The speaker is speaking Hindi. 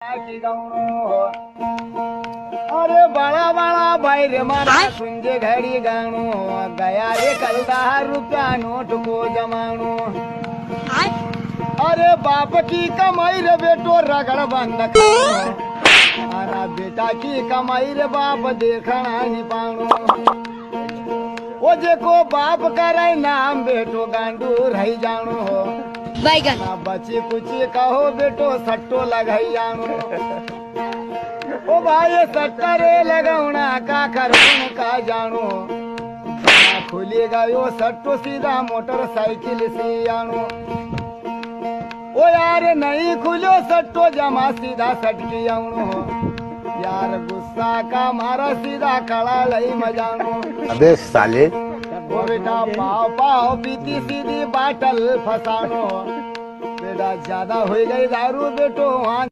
अरे बड़ा बड़ा भाई रे मारा सुंजे घड़ी गाणो गया रे कल 10 रुपया नोट को जमानो। अरे बाप की कमाई रे बेटो रगड़ बंद खानो। अरे बेटा की कमाई रे बाप देखना नहीं पानो। वो जेको बाप करे नाम बेटो गांडू रही जानो हो। ना बची कुची कहो बेटो सट्टो लगाई जानो। ओ भाई सट्टा रे लगाउना का करूं का जानो। खुली गयो सट्टो सीधा मोटरसाइकिल से आनो। ओ यार नहीं खुलो सट्टो जमा सीधा सटकी आनो। यार गुस्सा का मारा सीधा कड़ा लई मजानो। अबे साले ओ बेटा पाव पाव पीती सीधी बाटल फसानो। बेटा ज्यादा हो गई दारू बेटो वहाँ